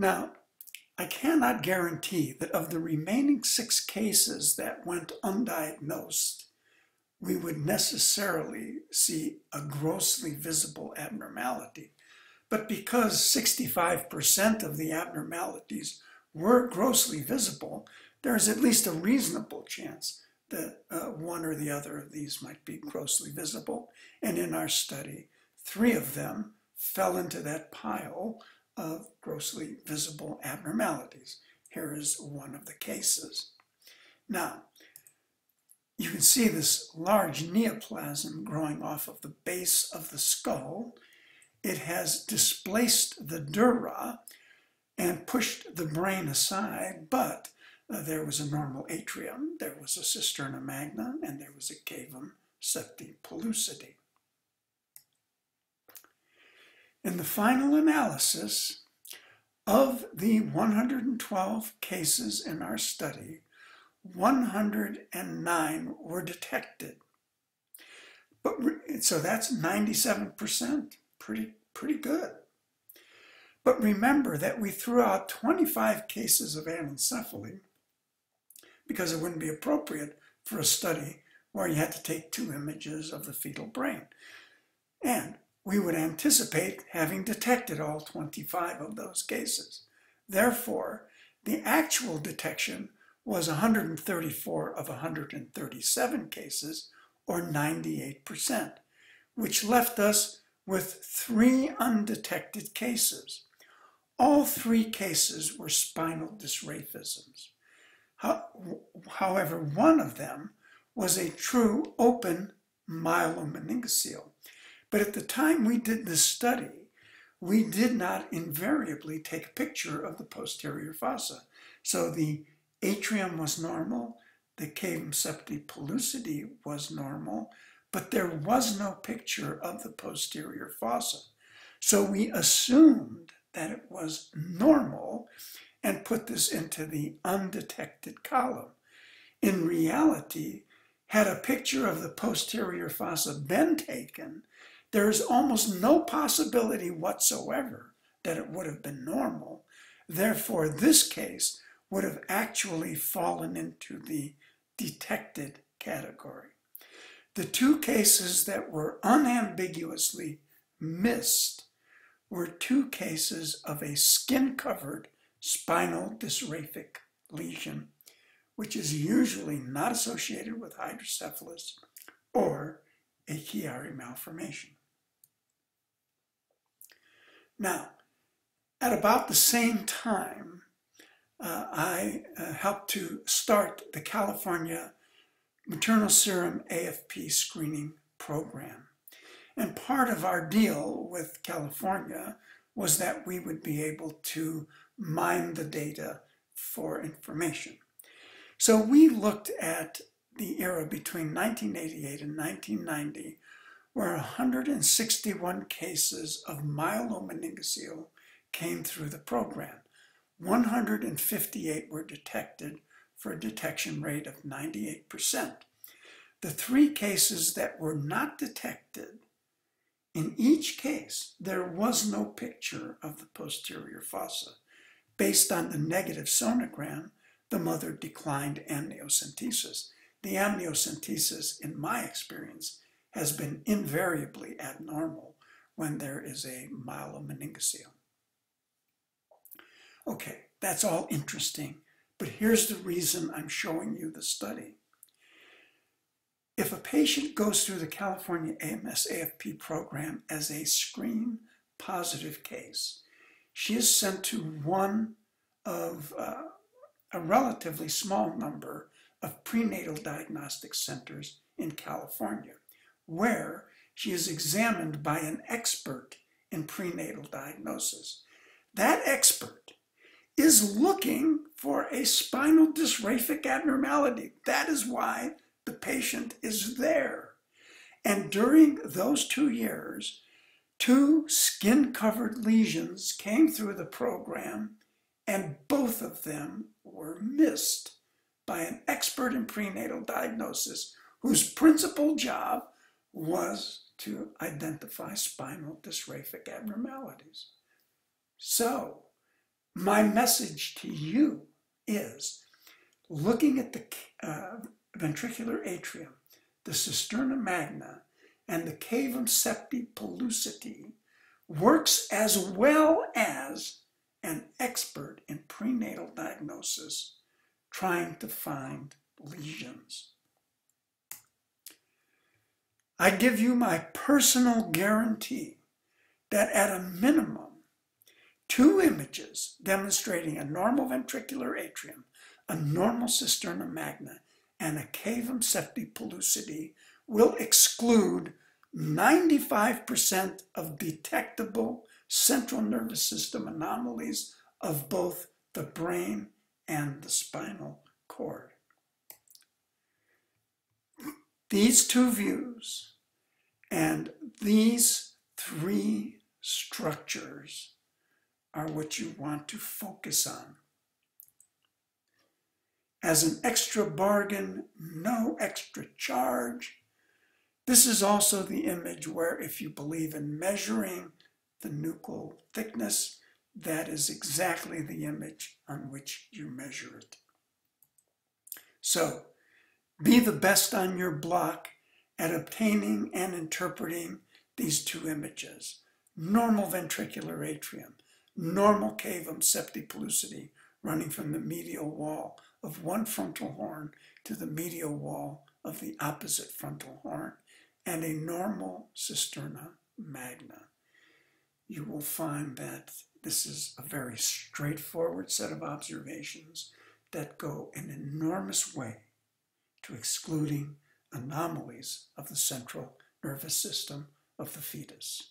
Now, I cannot guarantee that of the remaining 6 cases that went undiagnosed, we would necessarily see a grossly visible abnormality. But because 65% of the abnormalities were grossly visible, there's at least a reasonable chance that one or the other of these might be grossly visible. And in our study, 3 of them fell into that pile of grossly visible abnormalities. Here is one of the cases. Now, you can see this large neoplasm growing off of the base of the skull. It has displaced the dura and pushed the brain aside, but there was a normal atrium, there was a cisterna magna, and there was a cavum septi pellucidum. In the final analysis of the 112 cases in our study, 109 were detected. So that's 97%, pretty good. But remember that we threw out 25 cases of anencephaly because it wouldn't be appropriate for a study where you had to take 2 images of the fetal brain. And we would anticipate having detected all 25 of those cases. Therefore, the actual detection was 134 of 137 cases, or 98%, which left us with 3 undetected cases. All 3 cases were spinal dysraphisms. However, one of them was a true open myelomeningocele. But at the time we did this study, we did not invariably take a picture of the posterior fossa. So the atrium was normal, the cavum septi pellucidum was normal, but there was no picture of the posterior fossa. So we assumed that it was normal and put this into the undetected column. In reality, had a picture of the posterior fossa been taken, there is almost no possibility whatsoever that it would have been normal. Therefore, this case would have actually fallen into the detected category. The 2 cases that were unambiguously missed were 2 cases of a skin-covered spinal dysraphic lesion, which is usually not associated with hydrocephalus or a Chiari malformation. Now, at about the same time, I helped to start the California maternal serum AFP screening program. And part of our deal with California was that we would be able to mine the data for information. So we looked at the era between 1988 and 1990, where 161 cases of myelomeningocele came through the program. 158 were detected for a detection rate of 98%. The 3 cases that were not detected, in each case, there was no picture of the posterior fossa. Based on the negative sonogram, the mother declined amniocentesis. The amniocentesis, in my experience, has been invariably abnormal when there is a myelomeningocele. Okay, that's all interesting, but here's the reason I'm showing you the study. If a patient goes through the California AMS AFP program as a screen positive case, she is sent to one of a relatively small number of prenatal diagnostic centers in California, where she is examined by an expert in prenatal diagnosis. That expert is looking for a spinal dysraphic abnormality. That is why the patient is there. And during those 2 years, 2 skin-covered lesions came through the program, and both of them were missed by an expert in prenatal diagnosis whose principal job was to identify spinal dysraphic abnormalities. So, My message to you is, looking at the ventricular atrium, the cisterna magna, and the cavum septi pellucidi works as well as an expert in prenatal diagnosis trying to find lesions. I give you my personal guarantee that at a minimum, 2 images demonstrating a normal ventricular atrium, a normal cisterna magna, and a cavum septi pellucidi will exclude 95% of detectable central nervous system anomalies of both the brain and the spinal cord. These 2 views and these 3 structures are what you want to focus on. As an extra bargain, no extra charge, this is also the image where, if you believe in measuring the nuchal thickness, that is exactly the image on which you measure it. So, be the best on your block at obtaining and interpreting these 2 images. Normal ventricular atrium, normal cavum septi pellucidi running from the medial wall of one frontal horn to the medial wall of the opposite frontal horn, and a normal cisterna magna. You will find that this is a very straightforward set of observations that go an enormous way to excluding anomalies of the central nervous system of the fetus.